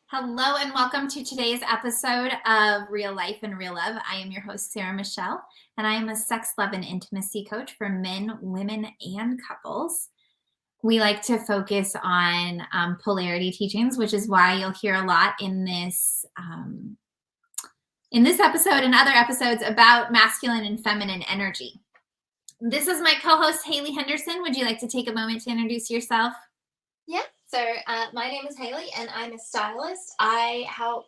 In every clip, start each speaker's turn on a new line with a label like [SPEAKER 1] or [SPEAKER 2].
[SPEAKER 1] Hello and welcome to today's episode of Real Life and Real Love. I am your host, Sarah Michelle, and I am a sex, love, and intimacy coach for men, women, and couples. We like to focus on polarity teachings, which is why you'll hear a lot in this episode and other episodes about masculine and feminine energy. This is my co-host, Haley Henderson. Would you like to take a moment to introduce yourself?
[SPEAKER 2] Yeah, so my name is Haley and I'm a stylist. I help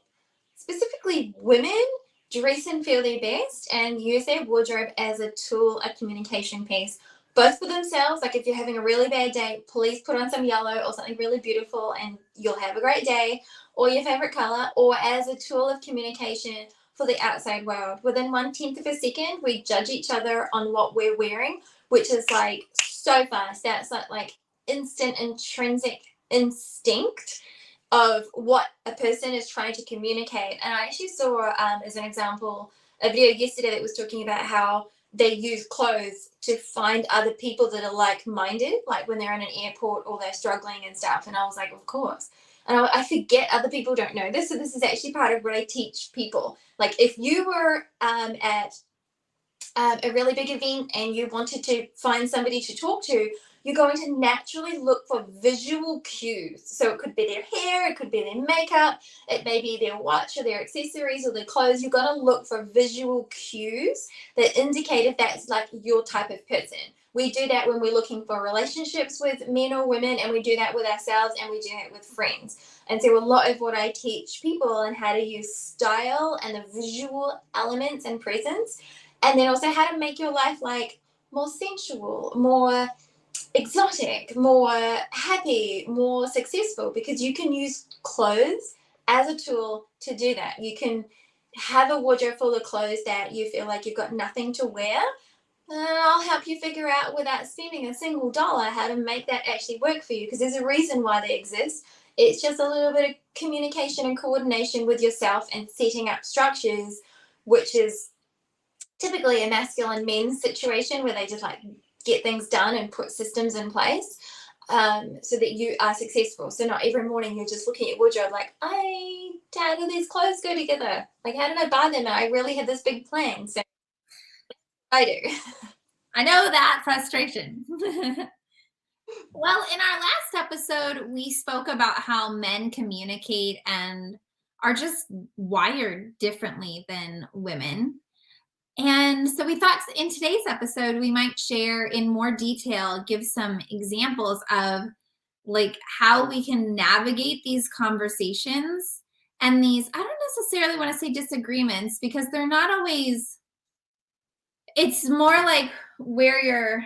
[SPEAKER 2] specifically women dress and feel their best and use their wardrobe as a tool, a communication piece, both for themselves. Like if you're having a really bad day, please put on some yellow or something really beautiful and you'll have a great day, or your favorite color, or as a tool of communication for the outside world. Within 1/10 of a second, we judge each other on what we're wearing, which is like so fast. That's like instant intrinsic instinct of what a person is trying to communicate. And I actually saw, as an example, a video yesterday that was talking about how they use clothes to find other people that are like-minded, like when they're in an airport or they're struggling and stuff. And I was like, of course. And I forget other people don't know this. So this is actually part of what I teach people. Like if you were at a really big event and you wanted to find somebody to talk to, you're going to naturally look for visual cues. So it could be their hair, it could be their makeup, it may be their watch or their accessories or their clothes. You've got to look for visual cues that indicate if that's like your type of person. We do that when we're looking for relationships with men or women, and we do that with ourselves, and we do that with friends. And so a lot of what I teach people and how to use style and the visual elements and presence, and then also how to make your life like more sensual, more exotic, more happy, more successful, because you can use clothes as a tool to do that. You can have a wardrobe full of clothes that you feel like you've got nothing to wear, and I'll help you figure out without spending a single dollar how to make that actually work for you, because there's a reason why they exist. It's just a little bit of communication and coordination with yourself and setting up structures, which is typically a masculine men's situation where they just like get things done and put systems in place, so that you are successful. So not every morning you're just looking at your wardrobe like, how do these clothes go together? Like, how did I buy them? And I really had this big plan. So I do.
[SPEAKER 1] I know that frustration. Well, in our last episode, we spoke about how men communicate and are just wired differently than women. And so we thought in today's episode, we might share in more detail, give some examples of like how we can navigate these conversations and these, I don't necessarily want to say disagreements, because they're not always, it's more like where you're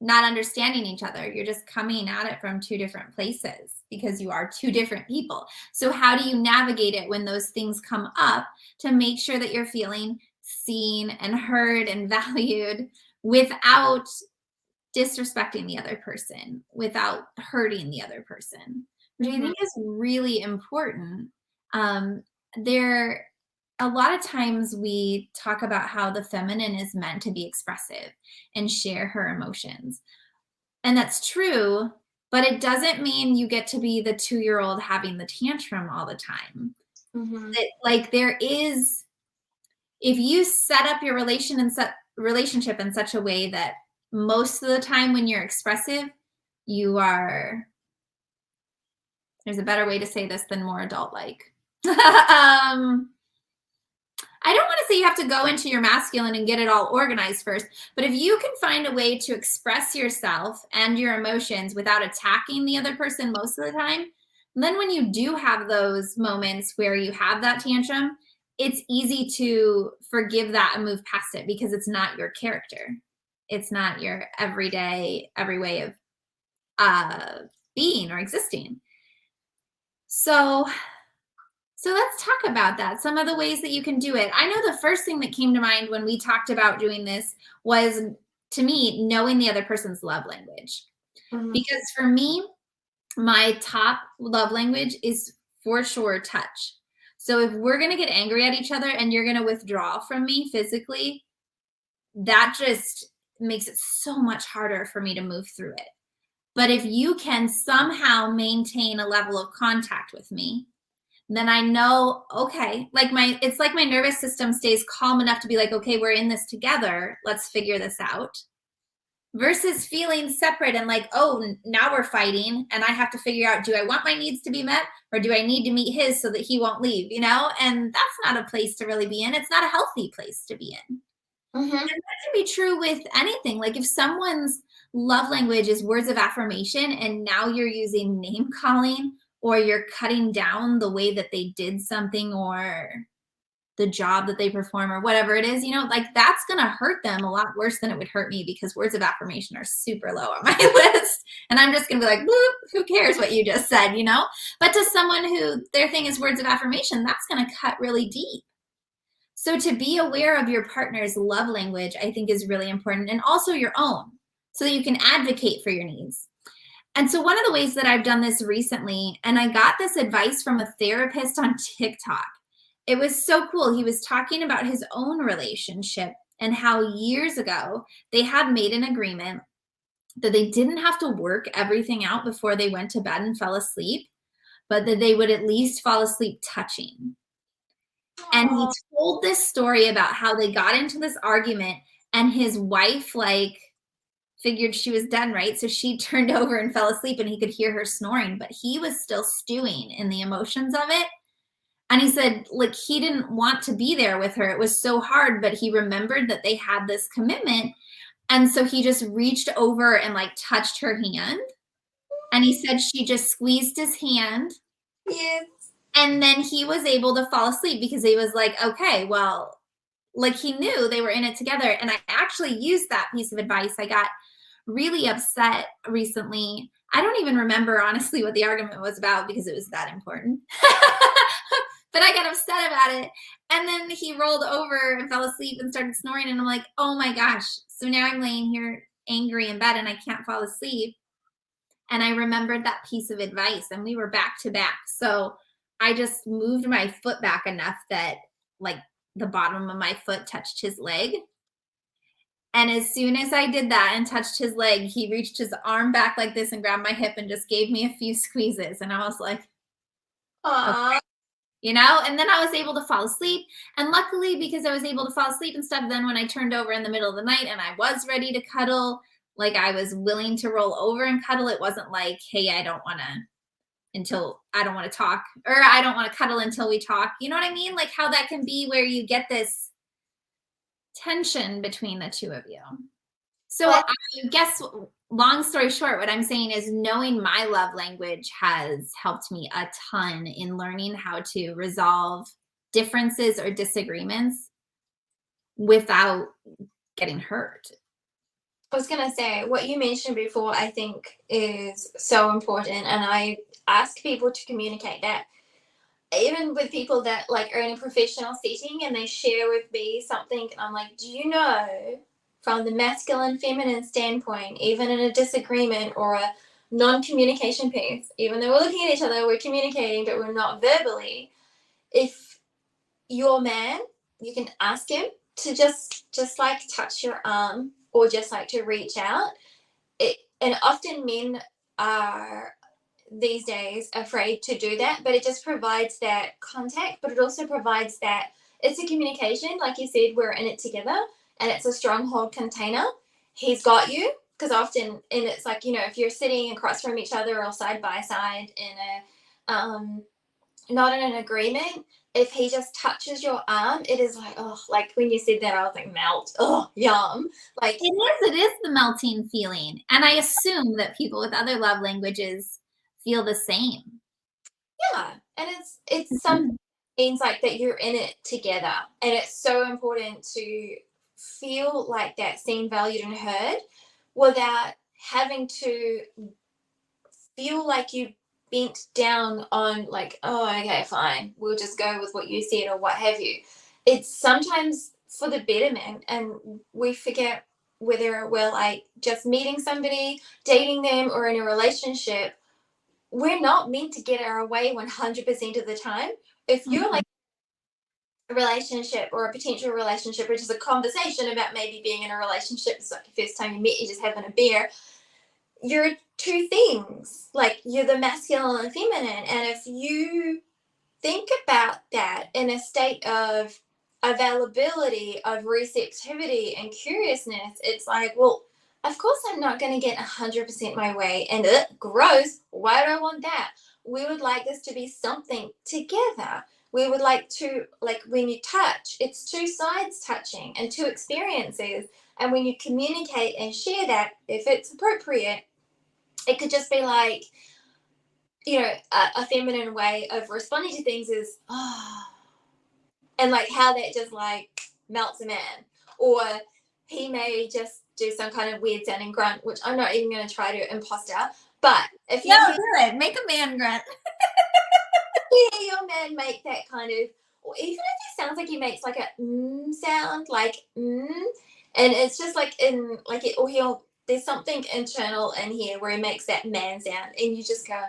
[SPEAKER 1] not understanding each other. You're just coming at it from two different places because you are two different people. So, how do you navigate it when those things come up to make sure that you're feeling seen and heard and valued without disrespecting the other person, without hurting the other person, which I think is really important. There a lot of times we talk about how the feminine is meant to be expressive and share her emotions. And that's true, but it doesn't mean you get to be the 2-year-old having the tantrum all the time. Like there is, if you set up your relationship in such a way that most of the time when you're expressive, you are, there's a better way to say this than more adult-like. I don't want to say you have to go into your masculine and get it all organized first, but if you can find a way to express yourself and your emotions without attacking the other person most of the time, then when you do have those moments where you have that tantrum, it's easy to forgive that and move past it because it's not your character. It's not your everyday, every way of being or existing. So let's talk about that. Some of the ways that you can do it. I know the first thing that came to mind when we talked about doing this was, to me, knowing the other person's love language. Because for me, my top love language is for sure touch. So if we're going to get angry at each other and you're going to withdraw from me physically, that just makes it so much harder for me to move through it. But if you can somehow maintain a level of contact with me, then I know, okay, like it's like my nervous system stays calm enough to be like, okay, we're in this together. Let's figure this out. Versus feeling separate and like, oh, now we're fighting and I have to figure out, do I want my needs to be met or do I need to meet his so that he won't leave, you know? And that's not a place to really be in. It's not a healthy place to be in.
[SPEAKER 2] Mm-hmm.
[SPEAKER 1] And that can be true with anything. Like if someone's love language is words of affirmation and now you're using name calling or you're cutting down the way that they did something or the job that they perform or whatever it is, you know, like that's going to hurt them a lot worse than it would hurt me because words of affirmation are super low on my list. And I'm just going to be like, who cares what you just said, you know? But to someone who their thing is words of affirmation, that's going to cut really deep. So to be aware of your partner's love language, I think is really important, and also your own, so that you can advocate for your needs. And so one of the ways that I've done this recently, and I got this advice from a therapist on TikTok. It was so cool. He was talking about his own relationship and how years ago they had made an agreement that they didn't have to work everything out before they went to bed and fell asleep, but that they would at least fall asleep touching. And he told this story about how they got into this argument and his wife like figured she was done, right? So she turned over and fell asleep and he could hear her snoring, but he was still stewing in the emotions of it. And he said, like, he didn't want to be there with her. It was so hard, but he remembered that they had this commitment. And so he just reached over and like touched her hand. And he said she just squeezed his hand.
[SPEAKER 2] Yes.
[SPEAKER 1] And then he was able to fall asleep because he was like, okay, well, like he knew they were in it together. And I actually used that piece of advice. I got really upset recently. I don't even remember honestly what the argument was about because it was that important. But I got upset about it. And then he rolled over and fell asleep and started snoring. And I'm like, oh my gosh. So now I'm laying here angry in bed and I can't fall asleep. And I remembered that piece of advice and we were back to back. So I just moved my foot back enough that like the bottom of my foot touched his leg. And as soon as I did that and touched his leg, he reached his arm back like this and grabbed my hip and just gave me a few squeezes. And I was like,
[SPEAKER 2] Aww.
[SPEAKER 1] you know, and then I was able to fall asleep. And luckily, because I was able to fall asleep and stuff, then when I turned over in the middle of the night and I was ready to cuddle, like I was willing to roll over and cuddle. It wasn't like, hey, I don't want to talk, or I don't want to cuddle until we talk. You know what I mean? Like how that can be where you get this tension between the two of you. So
[SPEAKER 2] Well,
[SPEAKER 1] I guess long story short, what I'm saying is knowing my love language has helped me a ton in learning how to resolve differences or disagreements without getting hurt.
[SPEAKER 2] I was going to say, what you mentioned before, I think is so important. And I ask people to communicate that. Even with people that like are in a professional setting and they share with me something, and I'm like, do you know, from the masculine feminine standpoint, even in a disagreement or a non-communication piece, even though we're looking at each other, we're communicating, but we're not verbally. If your man, you can ask him to just like touch your arm or just like to reach out. And often men are these days afraid to do that, but it just provides that contact, but it also provides that it's a communication. Like you said, we're in it together and it's a stronghold container. He's got you, because often, and it's like, you know, if you're sitting across from each other or side by side in not in an agreement, if he just touches your arm, it is like, oh, like when you said that, I was like, melt, oh, yum. Like
[SPEAKER 1] It is the melting feeling. And I assume that people with other love languages feel the same.
[SPEAKER 2] yeah, and it's something means like that you're in it together, and it's so important to feel like that, seen, valued, and heard, without having to feel like you bent down on like, oh, okay, fine, we'll just go with what you said or what have you. It's sometimes for the betterment, and we forget whether we're like just meeting somebody, dating them, or in a relationship. We're not meant to get our way 100% of the time. If you're like a relationship or a potential relationship, which is a conversation about maybe being in a relationship, it's like the first time you met, you're just having a beer. you're two things. Like, you're the masculine and feminine. And if you think about that in a state of availability, of receptivity and curiousness, it's like, well, of course I'm not going to get 100% my way. And gross. Why do I want that? We would like this to be something together. We would like to, like, when you touch, it's two sides touching and two experiences. And when you communicate and share that, if it's appropriate, it could just be like, a feminine way of responding to things is, oh, and like how that just like melts a man. Or he may just do some kind of weird sounding grunt, which I'm not even going to try to imposter. But if
[SPEAKER 1] No,
[SPEAKER 2] you hear,
[SPEAKER 1] do it. Make a man grunt.
[SPEAKER 2] your man make that kind of, or even if he sounds like he makes like a sound, like and it's just like in like it, or he'll, there's something internal in here where he makes that man sound, and you just go,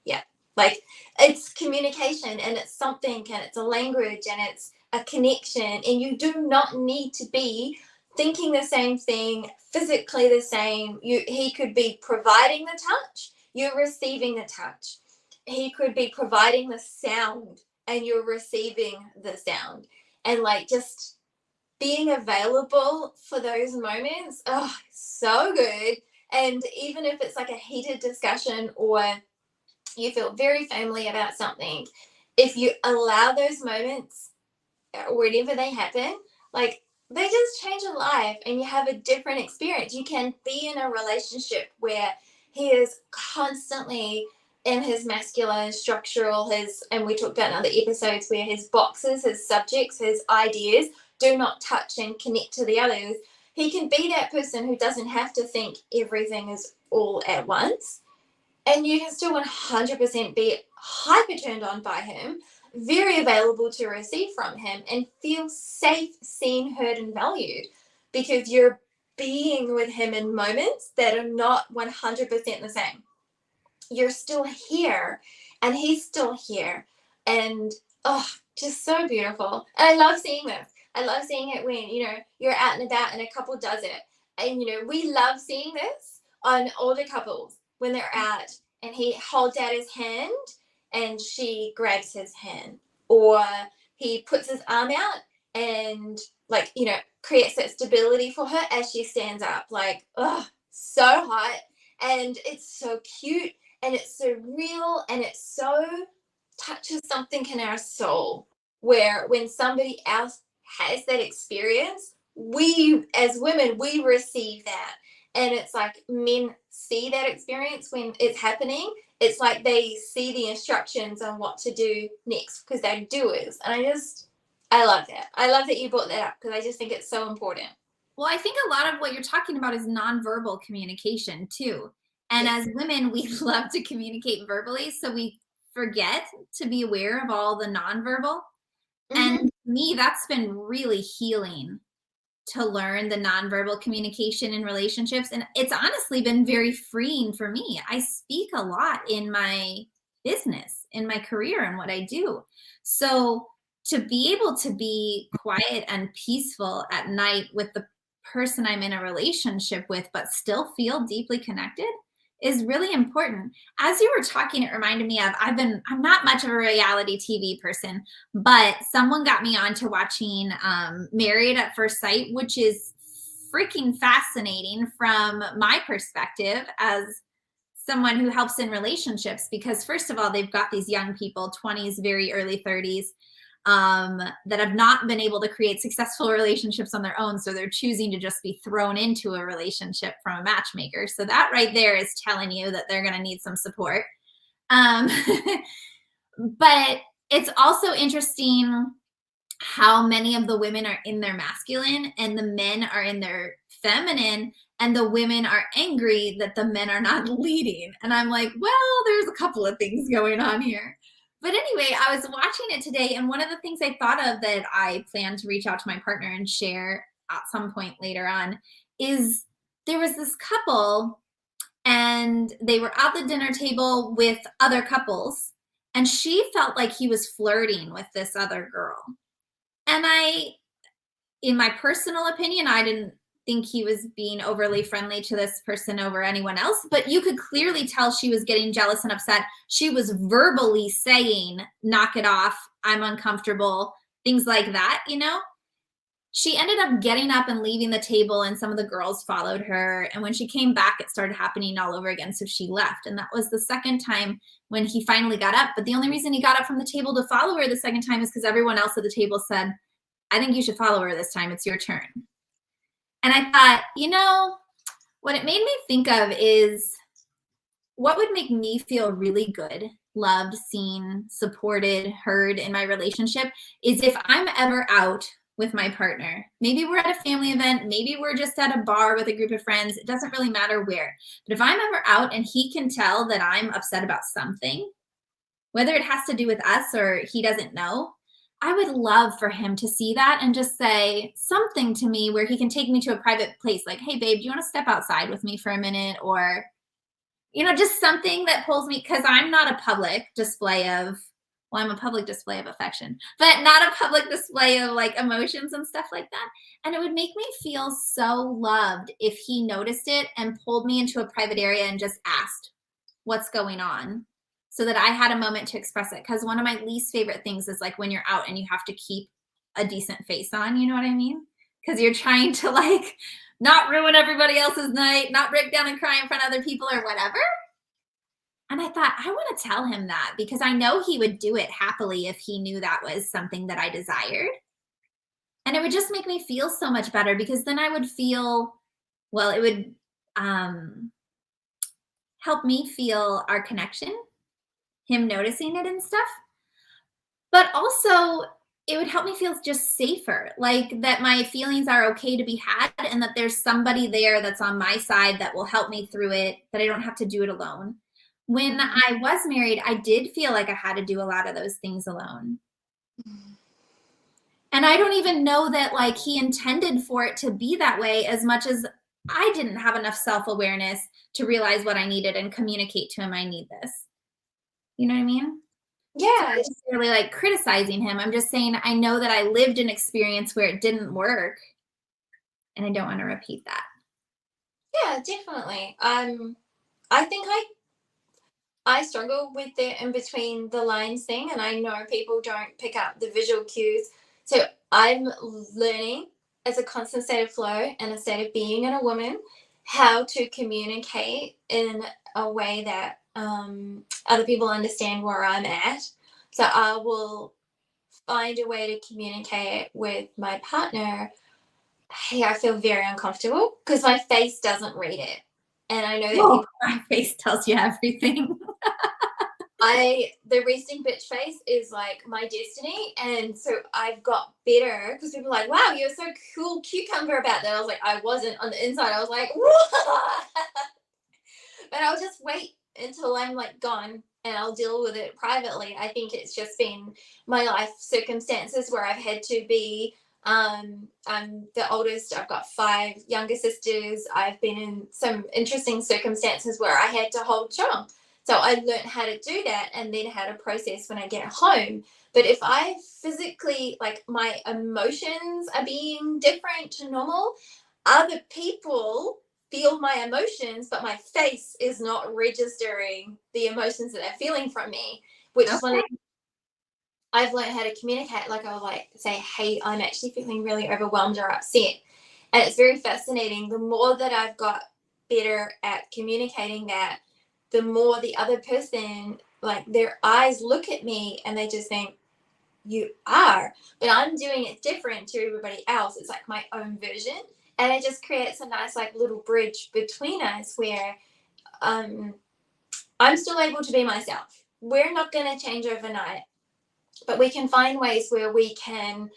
[SPEAKER 2] yeah, like it's communication, and it's something, and it's a language, and it's a connection, and you do not need to be thinking the same thing, physically the same. He could be providing the touch, you're receiving the touch. He could be providing the sound and you're receiving the sound. And like just being available for those moments, oh, so good. And even if it's like a heated discussion or you feel very family about something, if you allow those moments, whenever they happen, like they just change your life and you have a different experience. You can be in a relationship where he is constantly in his masculine structural, his, and we talked about in other episodes where his boxes, his subjects, his ideas do not touch and connect to the others. He can be that person who doesn't have to think everything is all at once, and you can still 100% be hyper turned on by him, very available to receive from him, and feel safe, seen, heard, and valued because you're being with him in moments that are not 100% the same. You're still here, and he's still here. And oh, just so beautiful. And I love seeing this. I love seeing it when, you're out and about and a couple does it. And, we love seeing this on older couples when they're out and he holds out his hand and she grabs his hand. Or he puts his arm out and, like, creates that stability for her as she stands up. Like, oh, so hot. And it's so cute and it's so real and it so touches something in our soul, where when somebody else has that experience, we as women, we receive that. And it's like men see that experience when it's happening. It's like they see the instructions on what to do next because they're doers. And I love that. I love that you brought that up because I just think it's so important.
[SPEAKER 1] Well, I think a lot of what you're talking about is nonverbal communication too. And
[SPEAKER 2] Yes.
[SPEAKER 1] as women, we love to communicate verbally, so we forget to be aware of all the nonverbal. And
[SPEAKER 2] Mm-hmm.
[SPEAKER 1] to me, that's been really healing to learn the nonverbal communication in relationships. And it's honestly been very freeing for me. I speak a lot in my business, in my career, and what I do. So to be able to be quiet and peaceful at night with the person I'm in a relationship with, but still feel deeply connected is really important. As you were talking, it reminded me of I'm not much of a reality TV person, but someone got me onto watching Married at First Sight, which is freaking fascinating from my perspective as someone who helps in relationships. Because first of all, they've got these young people, 20s, very early 30s, that have not been able to create successful relationships on their own. So they're choosing to just be thrown into a relationship from a matchmaker. So that right there is telling you that they're going to need some support. Um, but it's also interesting how many of the women are in their masculine and the men are in their feminine, and the women are angry that the men are not leading. And I'm like, well, there's a couple of things going on here. But anyway, I was watching it today, and one of the things I thought of that I plan to reach out to my partner and share at some point later on is there was this couple and they were at the dinner table with other couples, and she felt like he was flirting with this other girl. And in my personal opinion, I didn't think he was being overly friendly to this person over anyone else, but you could clearly tell she was getting jealous and upset. She was verbally saying, knock it off, I'm uncomfortable, things like that, you know? She ended up getting up and leaving the table, and some of the girls followed her. And when she came back, it started happening all over again. So she left. And that was the second time when he finally got up. But the only reason he got up from the table to follow her the second time is because everyone else at the table said, I think you should follow her this time. It's your turn. And I thought, you know, what it made me think of is what would make me feel really good, loved, seen, supported, heard in my relationship is if I'm ever out with my partner. Maybe we're at a family event, maybe we're just at a bar with a group of friends. It doesn't really matter where. But if I'm ever out and he can tell that I'm upset about something, whether it has to do with us or he doesn't know, I would love for him to see that and just say something to me where he can take me to a private place like, hey, babe, do you want to step outside with me for a minute? Or, you know, just something that pulls me, because I'm not a public display of, well, I'm a public display of affection, but not a public display of like emotions and stuff like that. And it would make me feel so loved if he noticed it and pulled me into a private area and just asked what's going on so that I had a moment to express it. Because one of my least favorite things is like when you're out and you have to keep a decent face on, you know what I mean? Because you're trying to like not ruin everybody else's night, not break down and cry in front of other people or whatever. And I thought, I want to tell him that because I know he would do it happily if he knew that was something that I desired. And it would just make me feel so much better because then I would feel, well, it would help me feel our connection, him noticing it and stuff. But also, it would help me feel just safer, like that my feelings are okay to be had and that there's somebody there that's on my side that will help me through it, that I don't have to do it alone. When I was married, I did feel like I had to do a lot of those things alone. And I don't even know that like he intended for it to be that way as much as I didn't have enough self-awareness to realize what I needed and communicate to him, I need this. You know what I mean?
[SPEAKER 2] Yeah.
[SPEAKER 1] Not necessarily like criticizing him. I'm just saying I know that I lived an experience where it didn't work and I don't want to repeat that.
[SPEAKER 2] Yeah, definitely. I think I struggle with the in between the lines thing, and I know people don't pick up the visual cues. So I'm learning as a constant state of flow and a state of being in a woman how to communicate in a way that other people understand where I'm at. So I will find a way to communicate with my partner. Hey, I feel very uncomfortable because my face doesn't read it. And I know that
[SPEAKER 1] Oh,
[SPEAKER 2] people
[SPEAKER 1] my face tells you everything.
[SPEAKER 2] the resting bitch face is like my destiny, and so I've got better because people are like, wow, you're so cool cucumber about that. I was like, I wasn't on the inside. I was like, what? But I'll just wait until I'm like gone and I'll deal with it privately. I think it's just been my life circumstances where I've had to be. I'm the oldest. I've got 5 younger sisters. I've been in some interesting circumstances where I had to hold strong. So I learned how to do that and then how to process when I get home. But if I physically, like my emotions are being different to normal, other people feel my emotions, but my face is not registering the emotions that they're feeling from me, which is one of
[SPEAKER 1] Okay.
[SPEAKER 2] the I've learned how to communicate. Like I'll like say, hey, I'm actually feeling really overwhelmed or upset. And it's very fascinating. The more that I've got better at communicating that, the more the other person, like their eyes look at me and they just think, you are. But I'm doing it different to everybody else. It's like my own version. And it just creates a nice like little bridge between us where I'm still able to be myself. We're not going to change overnight, but we can find ways where we can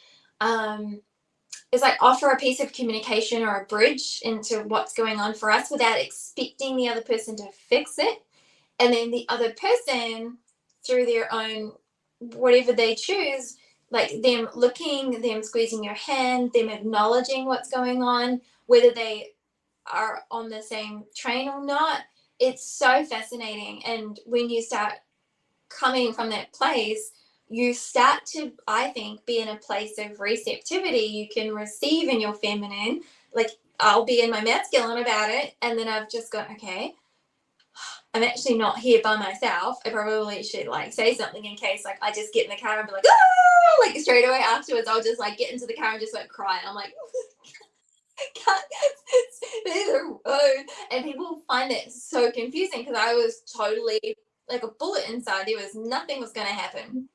[SPEAKER 2] it's like offer a piece of communication or a bridge into what's going on for us without expecting the other person to fix it, and then the other person through their own whatever they choose, like them looking, them squeezing your hand, them acknowledging what's going on, whether they are on the same train or not. It's so fascinating. And when you start coming from that place, you start to, I think, be in a place of receptivity. You can receive in your feminine. Like I'll be in my masculine about it, and then I've just gone, okay, I'm actually not here by myself. I probably should like say something in case like I just get in the car and be like, ah, like straight away afterwards, I'll just like get into the car and just like cry. And I'm like, can't leave the road. And people find it so confusing because I was totally like a bullet inside. There was nothing was going to happen.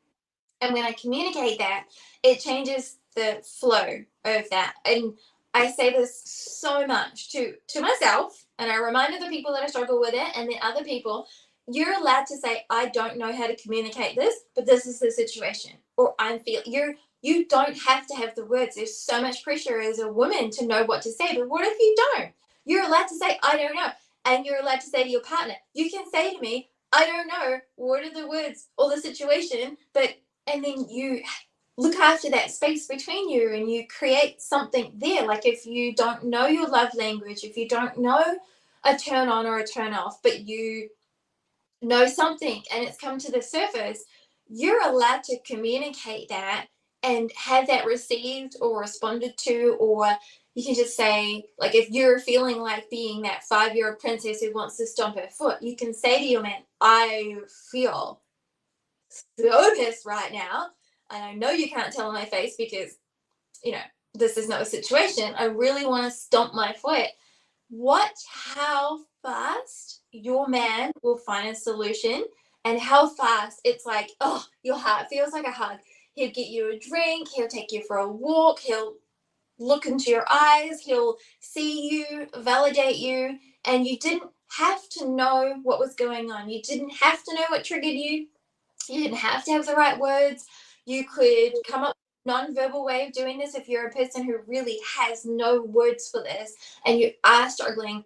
[SPEAKER 2] And when I communicate that, it changes the flow of that. And I say this so much to myself, and I remind other people that I struggle with it, and then other people, you're allowed to say, I don't know how to communicate this, but this is the situation. Or I'm feeling you don't have to have the words. There's so much pressure as a woman to know what to say. But what if you don't? You're allowed to say, I don't know. And you're allowed to say to your partner, you can say to me, I don't know, what are the words or the situation, but and then you look after that space between you and you create something there. Like if you don't know your love language, if you don't know a turn on or a turn off, but you know something and it's come to the surface, you're allowed to communicate that and have that received or responded to. Or you can just say, like, if you're feeling like being that 5-year-old princess who wants to stomp her foot, you can say to your man, I feel so pissed right now. And I know you can't tell on my face because, this is not a situation. I really want to stomp my foot. Watch how fast your man will find a solution and how fast it's like, oh, your heart feels like a hug. He'll get you a drink. He'll take you for a walk. He'll look into your eyes. He'll see you, validate you. And you didn't have to know what was going on. You didn't have to know what triggered you. You didn't have to have the right words. You could come up with a non-verbal way of doing this if you're a person who really has no words for this and you are struggling.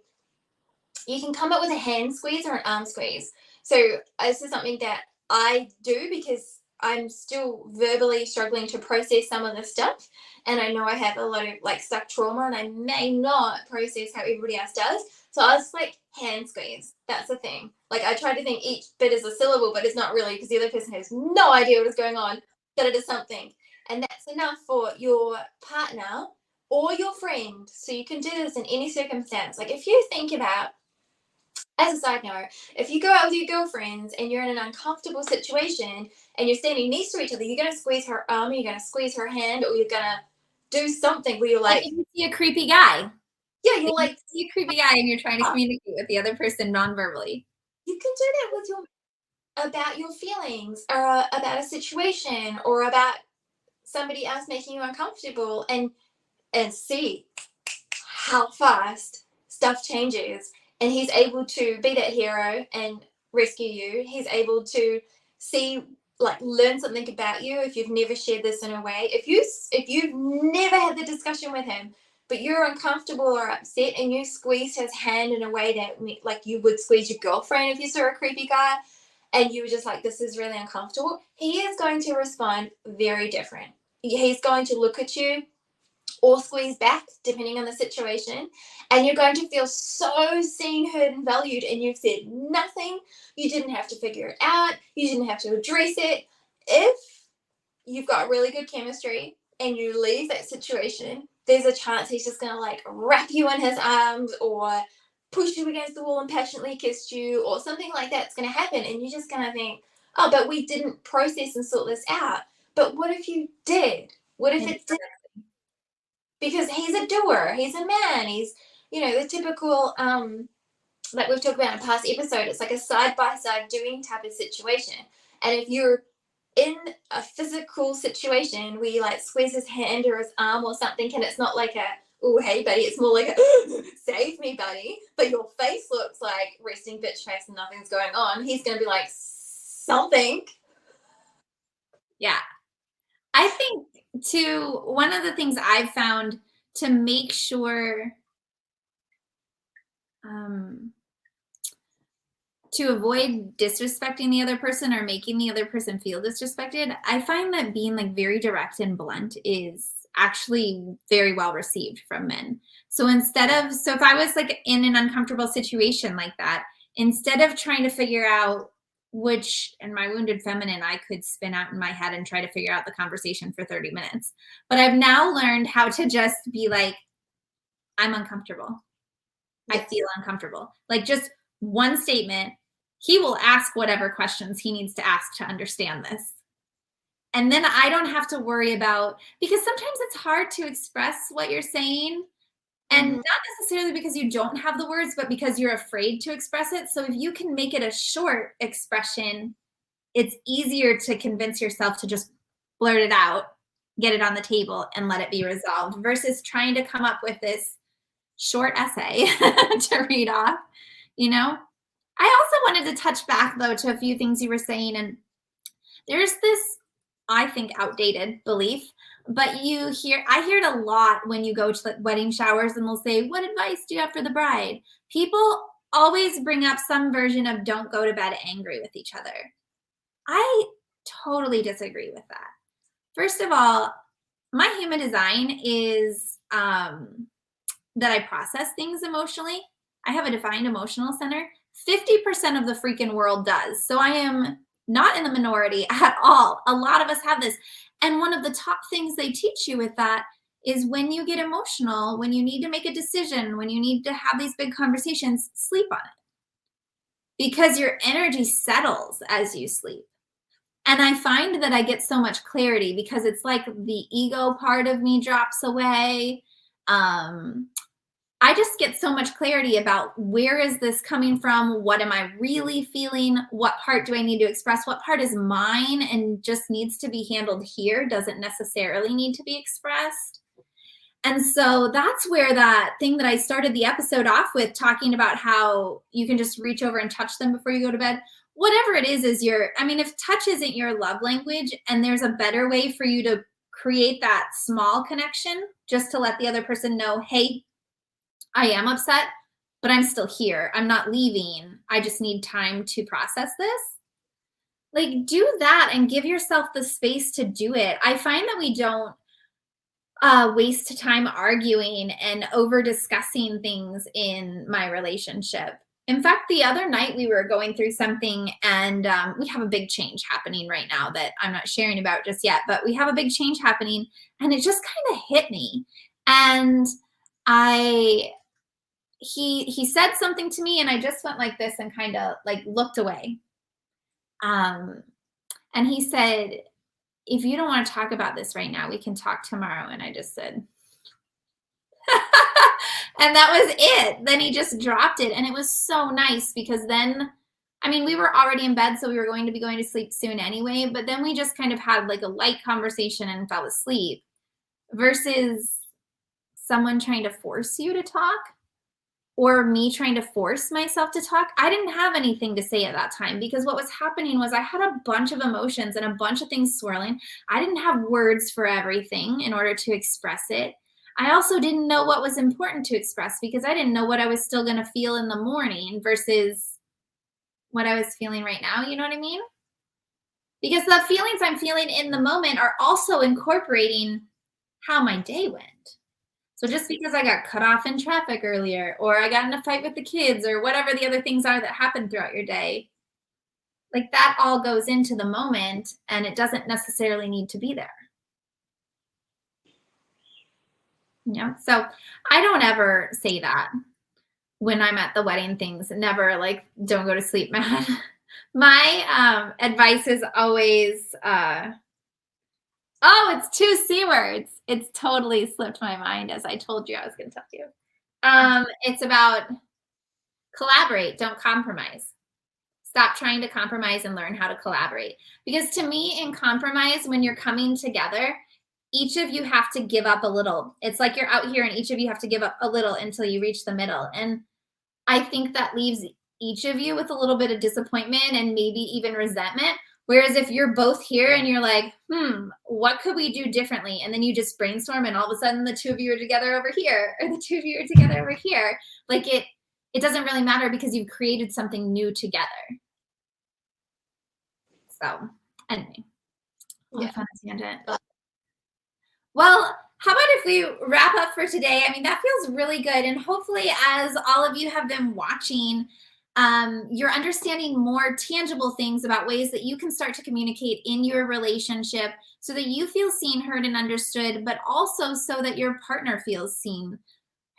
[SPEAKER 2] You can come up with a hand squeeze or an arm squeeze. So this is something that I do because I'm still verbally struggling to process some of the stuff. And I know I have a lot of like stuck trauma and I may not process how everybody else does. So I was like, hand squeeze. That's the thing. Like I try to think each bit is a syllable, but it's not really because the other person has no idea what is going on, that it is something. And that's enough for your partner or your friend. So you can do this in any circumstance. Like if you think about, as a side note, if you go out with your girlfriends and you're in an uncomfortable situation and you're standing next to each other, you're going to squeeze her arm, you're going to squeeze her hand, or you're going to do something where you're like,
[SPEAKER 1] if you see a creepy guy.
[SPEAKER 2] yeah, you're like,
[SPEAKER 1] you see a creepy guy and you're trying to communicate with the other person non-verbally.
[SPEAKER 2] you can do that with about your feelings or about a situation or about somebody else making you uncomfortable, and see how fast stuff changes. And he's able to be that hero and rescue you. He's able to see, like, learn something about you if you've never shared this in a way. If you've never had the discussion with him, but you're uncomfortable or upset, and you squeeze his hand in a way that, like, you would squeeze your girlfriend if you saw a creepy guy, and you were just like, this is really uncomfortable, he is going to respond very different. He's going to look at you or squeeze back, depending on the situation. And you're going to feel so seen, heard, and valued. And you've said nothing. You didn't have to figure it out. You didn't have to address it. If you've got really good chemistry and you leave that situation, there's a chance he's just going to like wrap you in his arms or push you against the wall and passionately kiss you or something like that's going to happen. And you're just going to think, oh, but we didn't process and sort this out. But what if you did? What if it did? Because he's a doer, he's a man, he's, the typical, like we've talked about in a past episode, it's like a side-by-side doing type of situation. And if you're in a physical situation where you like squeeze his hand or his arm or something, and it's not like a, oh, hey, buddy, it's more like a, save me, buddy, but your face looks like resting bitch face and nothing's going on, he's going to be like, something.
[SPEAKER 1] Yeah. I think too, one of the things I've found to make sure to avoid disrespecting the other person or making the other person feel disrespected, I find that being like very direct and blunt is actually very well received from men. So if I was like in an uncomfortable situation like that, instead of trying to figure out which, in my wounded feminine, I could spin out in my head and try to figure out the conversation for 30 minutes. But I've now learned how to just be like, I'm uncomfortable. I
[SPEAKER 2] Yes.
[SPEAKER 1] feel uncomfortable. Like just one statement, he will ask whatever questions he needs to ask to understand this. And then I don't have to worry about, because sometimes it's hard to express what you're saying. And
[SPEAKER 2] Mhm.
[SPEAKER 1] not necessarily because you don't have the words, but because you're afraid to express it. So if you can make it a short expression, it's easier to convince yourself to just blurt it out, get it on the table, and let it be resolved versus trying to come up with this short essay to read off, you know? I also wanted to touch back though to a few things you were saying, and there's this, I think, outdated belief, but I hear it a lot when you go to like wedding showers and they'll say, "What advice do you have for the bride?" People always bring up some version of don't go to bed angry with each other. I totally disagree with that. First of all, my human design is that I process things emotionally. I have a defined emotional center. 50% of the freaking world does. So I am not in the minority at all. A lot of us have this. And one of the top things they teach you with that is when you get emotional, when you need to make a decision, when you need to have these big conversations, sleep on it because your energy settles as you sleep. And I find that I get so much clarity because it's like the ego part of me drops away. Um, I just get so much clarity about where is this coming from? What am I really feeling? What part do I need to express? What part is mine and just needs to be handled here? Doesn't necessarily need to be expressed. And so that's where that thing that I started the episode off with, talking about how you can just reach over and touch them before you go to bed. Whatever it is I mean, if touch isn't your love language and there's a better way for you to create that small connection, just to let the other person know, hey, I am upset, but I'm still here. I'm not leaving. I just need time to process this. Like, do that and give yourself the space to do it. I find that we don't waste time arguing and over discussing things in my relationship. In fact, the other night we were going through something, and we have a big change happening right now that I'm not sharing about just yet, but we have a big change happening, and it just kind of hit me. And I he said something to me and I just went like this and kind of like looked away. Um and he said, "If you don't want to talk about this right now, we can talk tomorrow." And I just said, and that was it. Then he just dropped it. And it was so nice because then, I mean, we were already in bed, so we were going to be going to sleep soon anyway. But then we just kind of had like a light conversation and fell asleep versus someone trying to force you to talk or me trying to force myself to talk. I didn't have anything to say at that time because what was happening was I had a bunch of emotions and a bunch of things swirling. I didn't have words for everything in order to express it. I also didn't know what was important to express because I didn't know what I was still going to feel in the morning versus what I was feeling right now. You know what I mean? Because the feelings I'm feeling in the moment are also incorporating how my day went. So just because I got cut off in traffic earlier, or I got in a fight with the kids, or whatever the other things are that happen throughout your day, like that all goes into the moment and it doesn't necessarily need to be there. So I don't ever say that when I'm at the wedding things. Never like, don't go to sleep, mad. My advice is always, oh, it's two C words. It's totally slipped my mind as I told you I was going to tell you. It's about collaborate, don't compromise. Stop trying to compromise and learn how to collaborate. Because to me, in compromise, when you're coming together, each of you have to give up a little. It's like you're out here and each of you have to give up a little until you reach the middle. And I think that leaves each of you with a little bit of disappointment and maybe even resentment. Whereas if you're both here and you're like, what could we do differently? And then you just brainstorm and all of a sudden the two of you are together over here, or the two of you are together over here. Like it doesn't really matter because you've created something new together. So anyway,
[SPEAKER 2] Yeah.
[SPEAKER 1] fun tangent. Well, how about if we wrap up for today? I mean, that feels really good. And hopefully, as all of you have been watching, you're understanding more tangible things about ways that you can start to communicate in your relationship so that you feel seen, heard, and understood, but also so that your partner feels seen,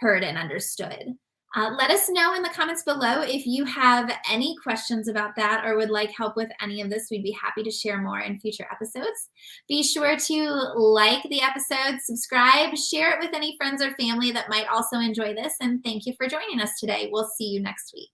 [SPEAKER 1] heard and understood. Let us know in the comments below if you have any questions about that or would like help with any of this. We'd be happy to share more in future episodes. Be sure to like the episode, subscribe, share it with any friends or family that might also enjoy this. And thank you for joining us today. We'll see you next week.